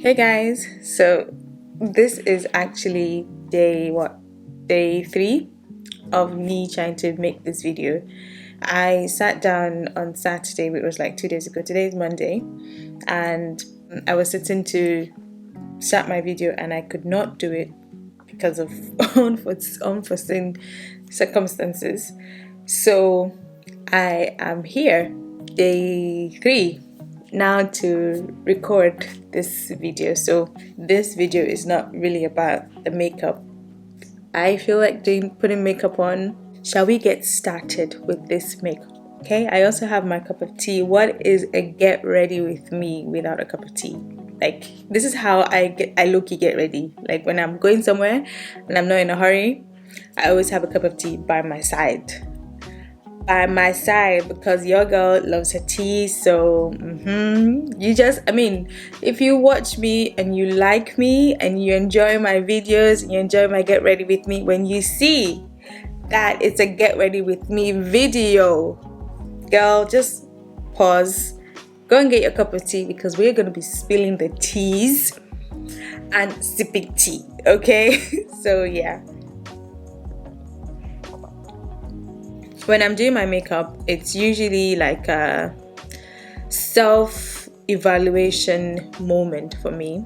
Hey guys, so this is actually day 3 of me trying to make this video. I sat down on Saturday, which was like 2 days ago. Today is Monday, and I was sitting to start my video and I could not do it because of unforeseen circumstances. So I am here, day 3, now to record this video. So this video is not really about the makeup. I feel like putting makeup on. Shall we get started with this makeup? Okay, I also have my cup of tea. What is a get ready with me without a cup of tea? Like, this is how I low-key get ready. Like, when I'm going somewhere and I'm not in a hurry, I always have a cup of tea by my side. Because your girl loves her tea. So if you watch me and you like me and you enjoy my videos and you enjoy my get ready with me, when you see that it's a get ready with me video, girl, just pause, go and get your cup of tea, because we're going to be spilling the teas and sipping tea, okay? So yeah, when I'm doing my makeup, it's usually like a self-evaluation moment for me.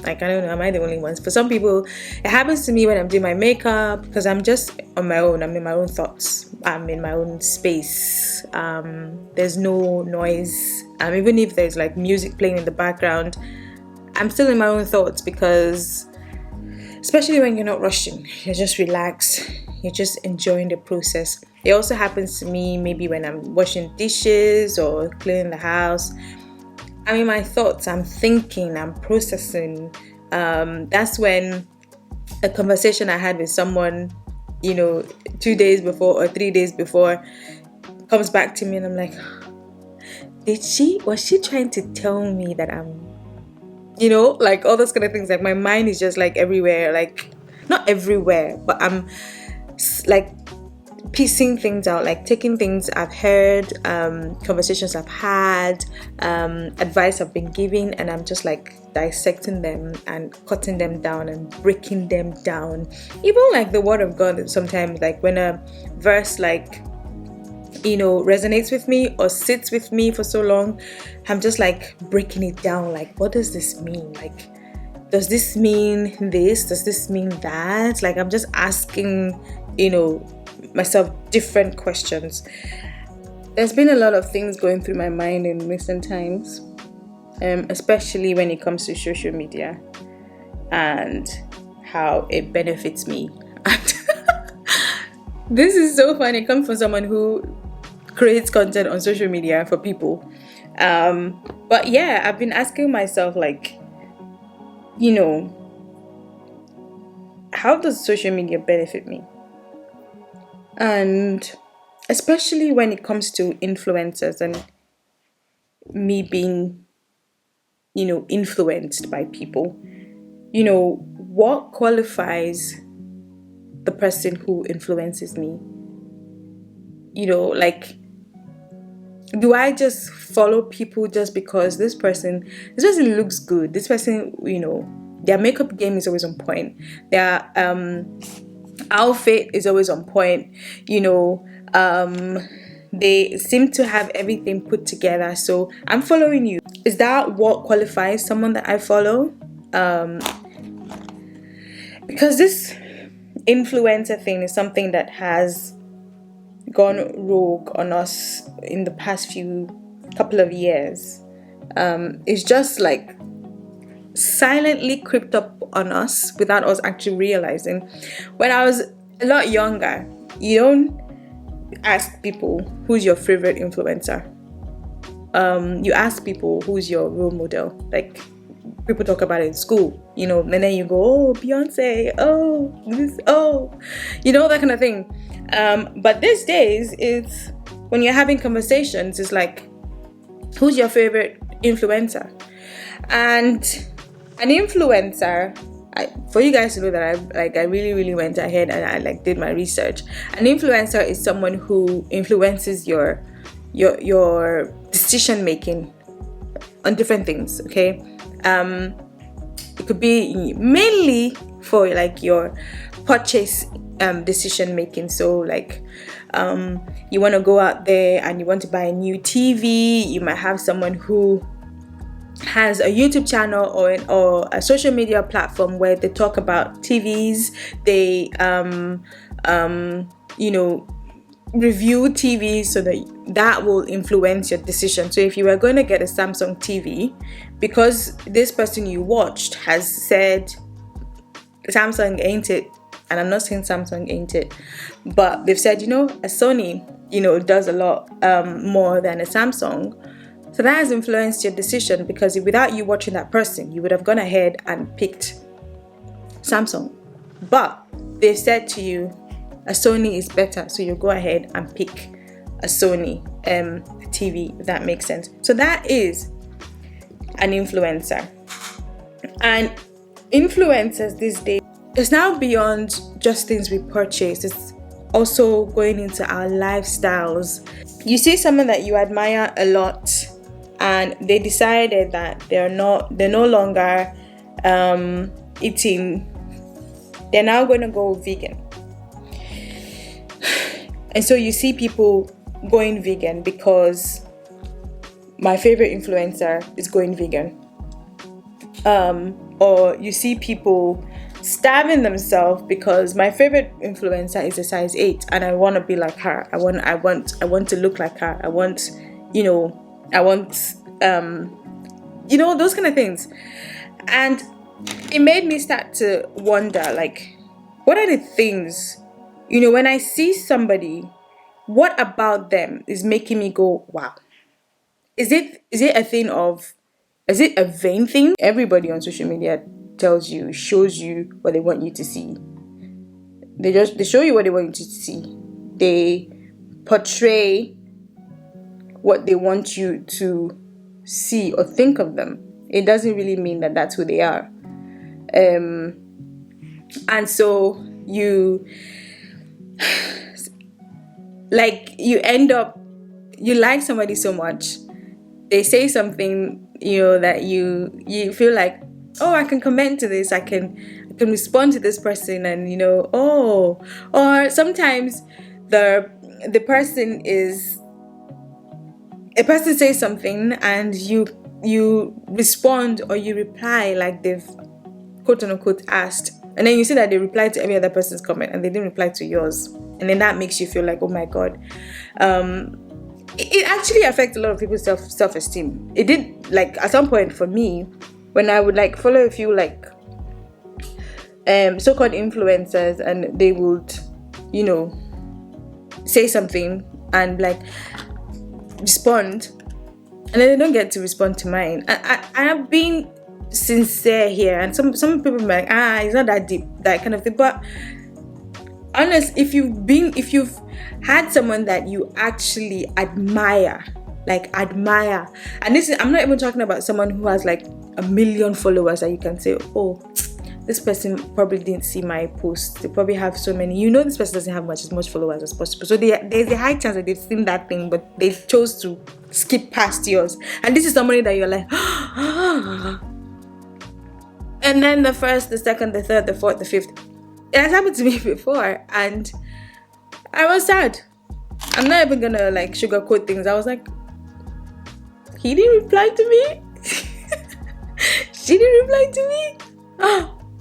Like, I don't know, am I the only one? For some people, it happens to me when I'm doing my makeup because I'm just on my own. I'm in my own thoughts. I'm in my own space. There's no noise. Even if there's like music playing in the background, I'm still in my own thoughts, because especially when you're not rushing, you're just relaxed. You're just enjoying the process. It also happens to me maybe when I'm washing dishes or cleaning the house. I'm in my thoughts, I'm thinking, I'm processing. That's when a conversation I had with someone, 2 days before or 3 days before, comes back to me, and I'm like, was she trying to tell me that I'm, like all those kind of things. Like, my mind is just like everywhere, like not everywhere, but I'm like piecing things out, like taking things I've heard, conversations I've had, advice I've been given, and I'm just like dissecting them and cutting them down and breaking them down. Even like the word of God, sometimes, like when a verse resonates with me or sits with me for so long, I'm just like breaking it down. Like, what does this mean? Like, does this mean this? Does this mean that? Like, I'm just asking, myself different questions. There's been a lot of things going through my mind in recent times, especially when it comes to social media and how it benefits me. This is so funny. It comes from someone who creates content on social media for people. But yeah, I've been asking myself, like, how does social media benefit me? And especially when it comes to influencers and me being, influenced by people, what qualifies the person who influences me? Like, do I just follow people just because this person looks good? This person, their makeup game is always on point. Their outfit is always on point. They seem to have everything put together, so I'm following you. Is that what qualifies someone that I follow? Because this influencer thing is something that has gone rogue on us in the past couple of years. It's just like silently crept up on us without us actually realizing. When I was a lot younger, you don't ask people who's your favorite influencer. You ask people who's your role model. Like, people talk about it in school, and then you go, oh, Beyonce, oh, this, oh, that kind of thing. But these days, it's when you're having conversations, it's like, who's your favorite influencer? And an influencer, for you guys to know that I really, really went ahead and I did my research. An influencer is someone who influences your decision making on different things. Okay, It could be mainly for like your purchase decision making. So like you want to go out there and you want to buy a new TV. You might have someone who has a YouTube channel or a social media platform where they talk about TVs. They review TVs, so that will influence your decision. So if you were going to get a Samsung TV, because this person you watched has said Samsung ain't it, and I'm not saying Samsung ain't it, but they've said, a Sony, does a lot more than a Samsung. So that has influenced your decision, because without you watching that person, you would have gone ahead and picked Samsung. But they've said to you, a Sony is better, so you go ahead and pick a Sony TV, if that makes sense. So that is an influencer. And influencers these days, it's now beyond just things we purchase. It's also going into our lifestyles. You see someone that you admire a lot, and they decided that they're no longer eating. They're now going to go vegan. And so you see people going vegan because my favorite influencer is going vegan. Or you see people starving themselves because my favorite influencer is a size 8 and I want to be like her. I want to look like her. I want those kind of things. And it made me start to wonder, like, what are the things, when I see somebody, what about them is making me go, wow? Is it a vain thing? Everybody on social media shows you what they want you to see. They show you what they want you to see. They portray what they want you to see or think of them. It doesn't really mean that that's who they are. And so you end up, you like somebody so much, they say something, that you feel like, oh, I can comment to this, I can respond to this person, and or sometimes the person says something and you respond or you reply like they've quote unquote asked, and then you see that they replied to every other person's comment and they didn't reply to yours, and then that makes you feel like, oh my god. It actually affects a lot of people's self-esteem. It did, like, at some point for me, when I would like follow a few like so-called influencers, and they would say something and like respond, and then they don't get to respond to mine. I have been sincere here, and some people are like, it's not that deep, that kind of thing. But honest, if you've had someone that you actually admire, and this is, I'm not even talking about someone who has like 1 million followers that you can say, oh, this person probably didn't see my post. They probably have so many. This person doesn't have as much followers as possible. So there's a high chance that they've seen that thing, but they chose to skip past yours. And this is somebody that you're like, and then the first, the second, the third, the fourth, the fifth. It has happened to me before, and I was sad. I'm not even gonna like sugarcoat things. I was like, he didn't reply to me. She didn't reply to me.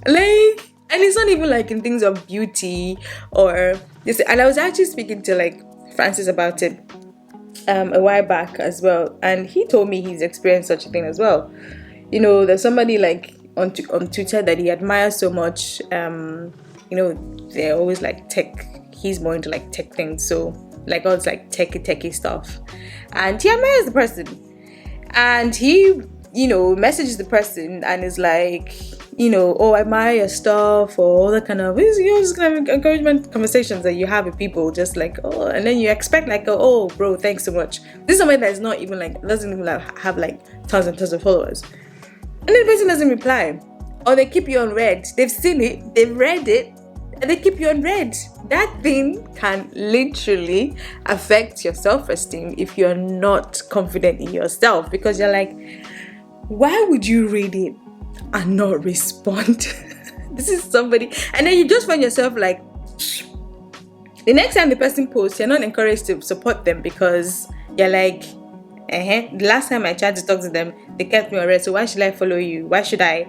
And it's not even like in things of beauty or this. And I was actually speaking to like Francis about it a while back as well, and he told me he's experienced such a thing as well. There's somebody like on Twitter that he admires so much. They're always like tech. He's more into like tech things, so like all this like techie stuff, and he admires the person, and he messages the person and is like, oh, I admire your stuff, or all that kind of, just kind of encouragement conversations that you have with people, just like, oh, and then you expect like, oh bro, thanks so much. This is somebody that's not even like, doesn't even like have like tons and tons of followers, and then the person doesn't reply, or they keep you on read. They've seen it, they've read it, and they keep you on read. That thing can literally affect your self-esteem if you're not confident in yourself, because you're like, why would you read it? and not respond. This is somebody, and then you just find yourself like, the next time the person posts, you're not encouraged to support them because you're like, the last time I tried to talk to them, they kept me on red. So why should I follow you? Why should I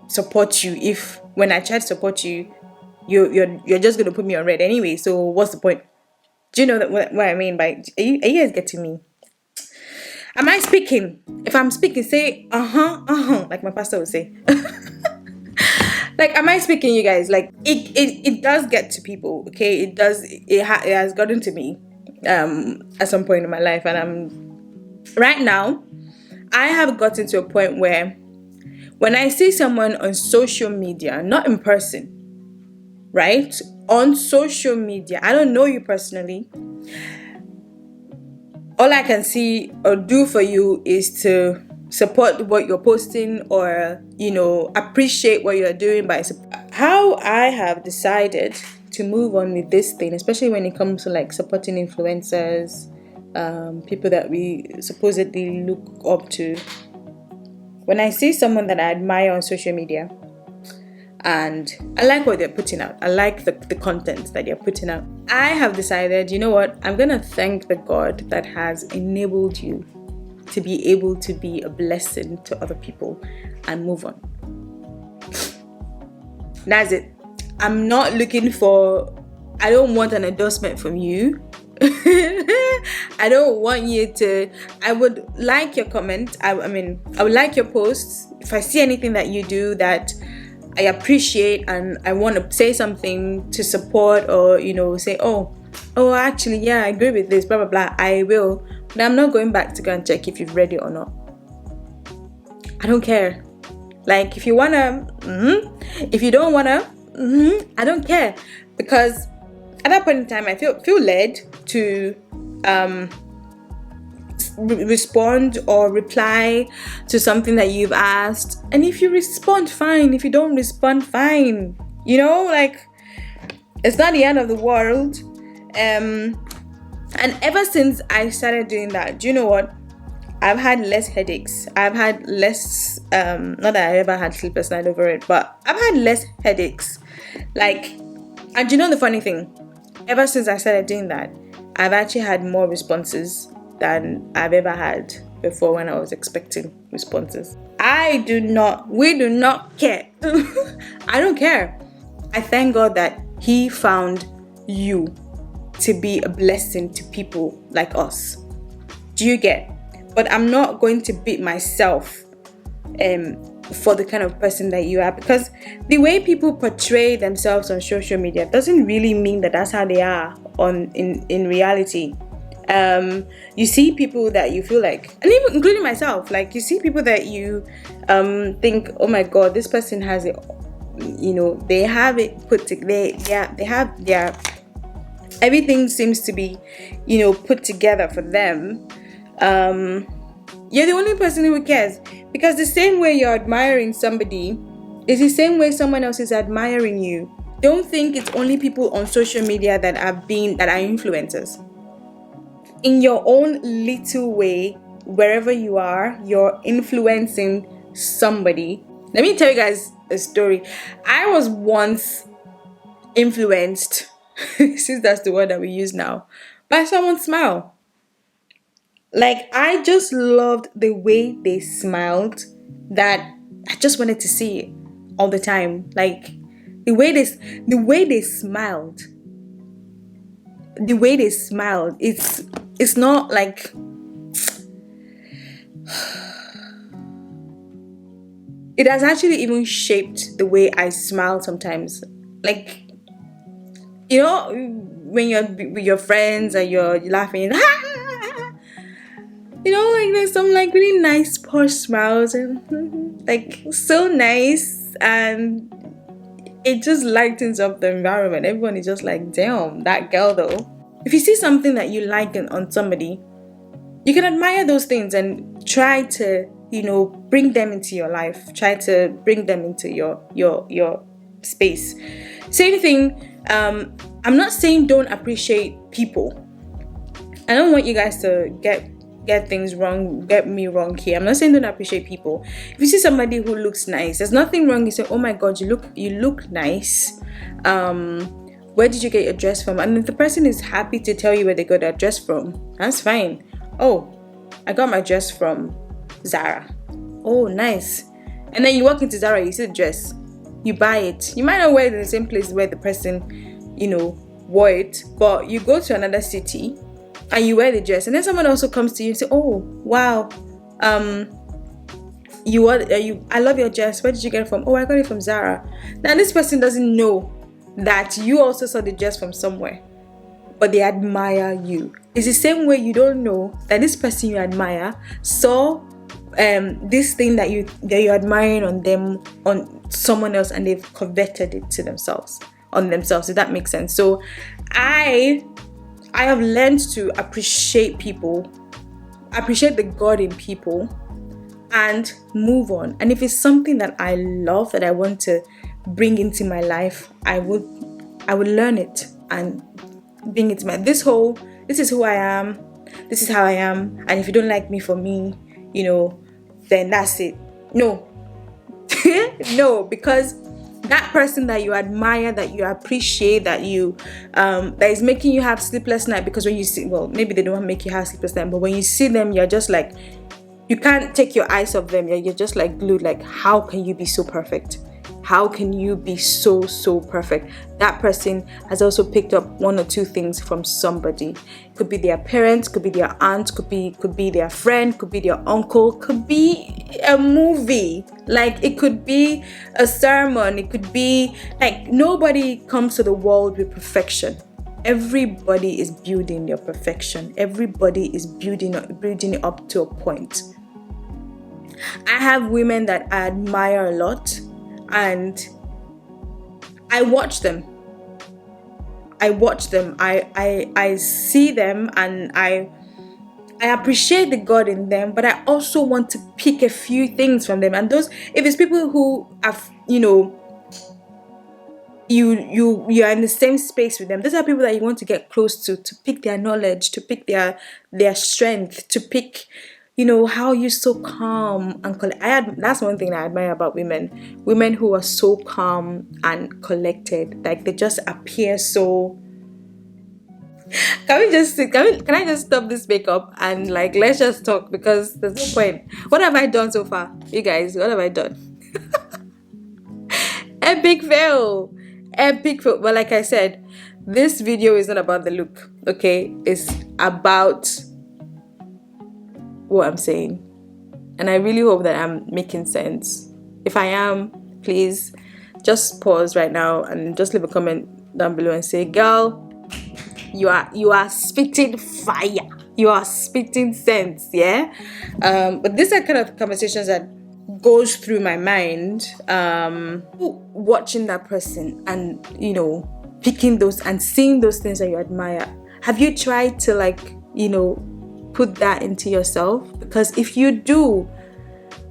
support you if when I try to support you, you're just gonna put me on red anyway? So what's the point? Do you know what I mean by? Are you guys getting me? Am I speaking? If I'm speaking, say like my pastor would say. Like, am I speaking, you guys? Like, it does get to people, okay? It does. It has gotten to me at some point in my life, and right now, I have gotten to a point where when I see someone on social media, not in person, right? On social media, I don't know you personally. All I can see or do for you is to support what you're posting, or appreciate what you're doing by how I have decided to move on with this thing, especially when it comes to like supporting influencers, people that we supposedly look up to. When I see someone that I admire on social media and I like what they're putting out, I like the content that they're putting out, I have decided, you know what, I'm gonna thank the God that has enabled you to be able to be a blessing to other people and move on. That's it. I'm not looking for, I don't want an endorsement from you. I don't want you to, I would like your comment. I would like your posts. If I see anything that you do that I appreciate and I want to say something to support, or say, oh actually, yeah, I agree with this, blah blah blah, I will. But I'm not going back to go and check if you've read it or not. I don't care. Like, if you wanna, if you don't wanna, I don't care, because at that point in time I feel led to respond or reply to something that you've asked. And if you respond, fine. If you don't respond, fine. Like, it's not the end of the world. And ever since I started doing that, do you know what? I've had less headaches. I've had less, not that I ever had sleepless night over it, but I've had less headaches. Like, and you know the funny thing? Ever since I started doing that, I've actually had more responses than I've ever had before when I was expecting responses. We do not care. I don't care. I thank God that He found you to be a blessing to people like us. Do you get? But I'm not going to beat myself for the kind of person that you are, because the way people portray themselves on social media doesn't really mean that that's how they are in reality. You see people that you feel like, and even including myself, like, you see people that you think, oh my God, this person has it, they have it put together. They have their, everything seems to be, put together for them. You're the only person who cares, because the same way you're admiring somebody is the same way someone else is admiring you. Don't think it's only people on social media that are influencers. In your own little way, wherever you are, you're influencing somebody. Let me tell you guys a story. I was once influenced, since that's the word that we use now, by someone's smile. Like, I just loved the way they smiled, that I just wanted to see it all the time. Like, the way they smiled. The way they smiled. It's not like, it has actually even shaped the way I smile sometimes. Like, when you're with your friends and you're laughing, like, there's some like really nice posh smiles and like so nice, and it just lightens up the environment. Everyone is just like, damn, that girl though. If you see something that you like on somebody, you can admire those things and try to, bring them into your life. Try to bring them into your space. Same thing. I'm not saying don't appreciate people. I don't want you guys to get get things wrong, get me wrong here. I'm not saying don't appreciate people. If you see somebody who looks nice, there's nothing wrong. You say, oh my god, you look nice. Where did you get your dress from? And if the person is happy to tell you where they got their dress from, that's fine. Oh, I got my dress from Zara. Oh, nice. And then you walk into Zara, you see the dress, you buy it. You might not wear it in the same place where the person, wore it, but you go to another city and you wear the dress, and then someone also comes to you and say, oh wow, I love your dress. Where did you get it from? Oh, I got it from Zara. Now this person doesn't know that you also saw the dress from somewhere, but they admire you. It's the same way you don't know that this person you admire saw this thing that you're admiring on someone else, and they've coveted it to themselves, if that makes sense. So I have learned to appreciate people, appreciate the God in people, and move on. And if it's something that I love, that I want to bring into my life, I would learn it and bring it to my this is who I am, this is how I am, and if you don't like me for me, then that's it. No. No, because that person that you admire, that you appreciate, that is making you have sleepless night, because when you see, well, maybe they don't make you have sleepless night, but when you see them, you're just like, you can't take your eyes off them. You're just like glued. Like, how can you be so perfect? How can you be so perfect? That person has also picked up one or two things from somebody. Could be their parents, could be their aunt, could be their friend, could be their uncle, could be a movie. Like, it could be a sermon. It could be like, nobody comes to the world with perfection. Everybody is building their perfection. Everybody is building it up to a point. I have women that I admire a lot, and I watch them. I see them, and I appreciate the God in them, but I also want to pick a few things from them. And those, if it's people who have, you're in the same space with them, those are people that you want to get close to pick their knowledge, to pick their strength, to pick, how you're so calm and that's one thing I admire about women who are so calm and collected. Like, they just appear so. Can I just stop this makeup and let's just talk, because there's no point. What have I done so far, you guys? What have I done? Epic fail. But like I said, this video is not about the look, okay? It's about what I'm saying, and I really hope that I'm making sense. If I am, please just pause right now and just leave a comment down below and say, girl, you are spitting fire, you are spitting sense. Yeah. But these are kind of conversations that goes through my mind, watching that person and picking those and seeing those things that you admire. Have you tried to put that into yourself? Because if you do,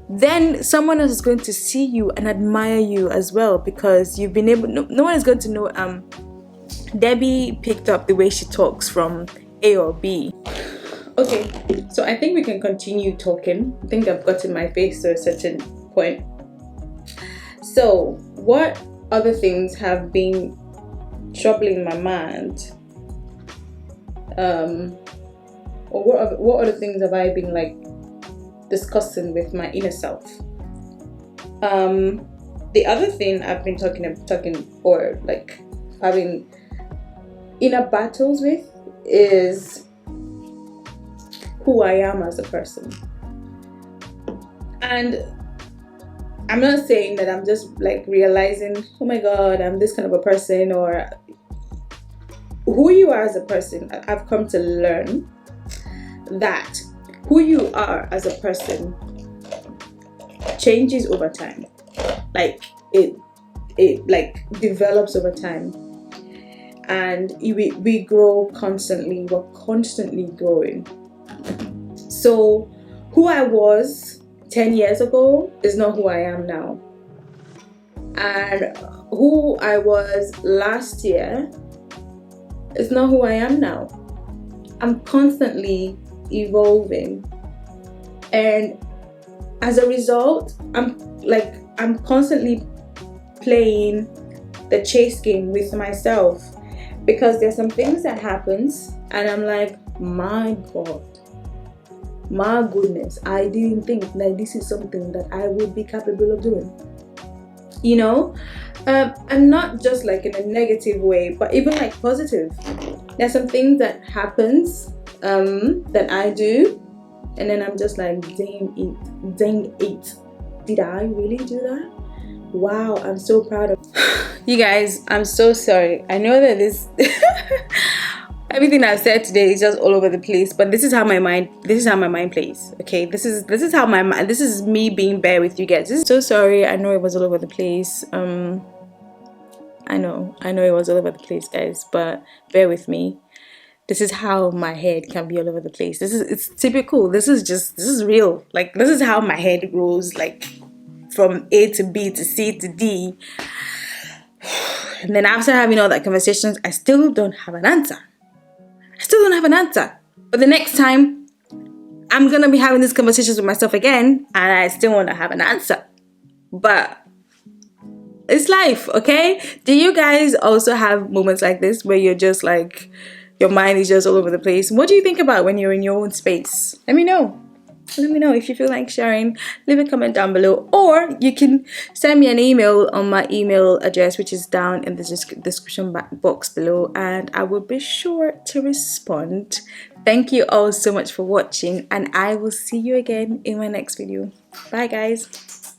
then someone else is going to see you and admire you as well, because you've been able. No one is going to know. Debbie picked up the way she talks from A or B. Okay, so I think we can continue talking. I think I've gotten my face to a certain point. So, what other things have been troubling my mind? Or what other things have I been discussing with my inner self? The other thing I've been talking or having inner battles with is who I am as a person. And I'm not saying that I'm just realizing, oh my god, I'm this kind of a person, or who you are as a person. I've come to learn that who you are as a person changes over time. It develops over time, and we grow constantly. We're constantly growing. So who I was 10 years ago is not who I am now, and who I was last year is not who I am now. I'm constantly evolving, and as a result, I'm constantly playing the chase game with myself, because there's some things that happens and I'm like, my God, my goodness, I didn't think that this is something that I would be capable of doing, you know. And not just like in a negative way, but even like positive. There's some things that happens that I do, and then I'm just like, dang it, did I really do that? Wow, I'm so proud of you guys. I'm so sorry. I know that this everything I've said today is just all over the place, but this is how my mind plays. Okay, this is how my mind, this is me being bare with you guys. So sorry, I know it was all over the place. I know it was all over the place, guys, but bear with me. This is how my head can be all over the place. It's typical. This is real. Like, this is how my head rolls, like from A to B to C to D. And then after having all that conversations, I still don't have an answer. But the next time, I'm gonna be having these conversations with myself again, and I still want to have an answer. But it's life, okay? Do you guys also have moments like this where you're just like, your mind is just all over the place? What do you think about when you're in your own space? Let me know. If you feel like sharing. Leave a comment down below, or you can send me an email on my email address, which is down in the description box below, and I will be sure to respond. Thank you all so much for watching, and I will see you again in my next video. Bye, guys.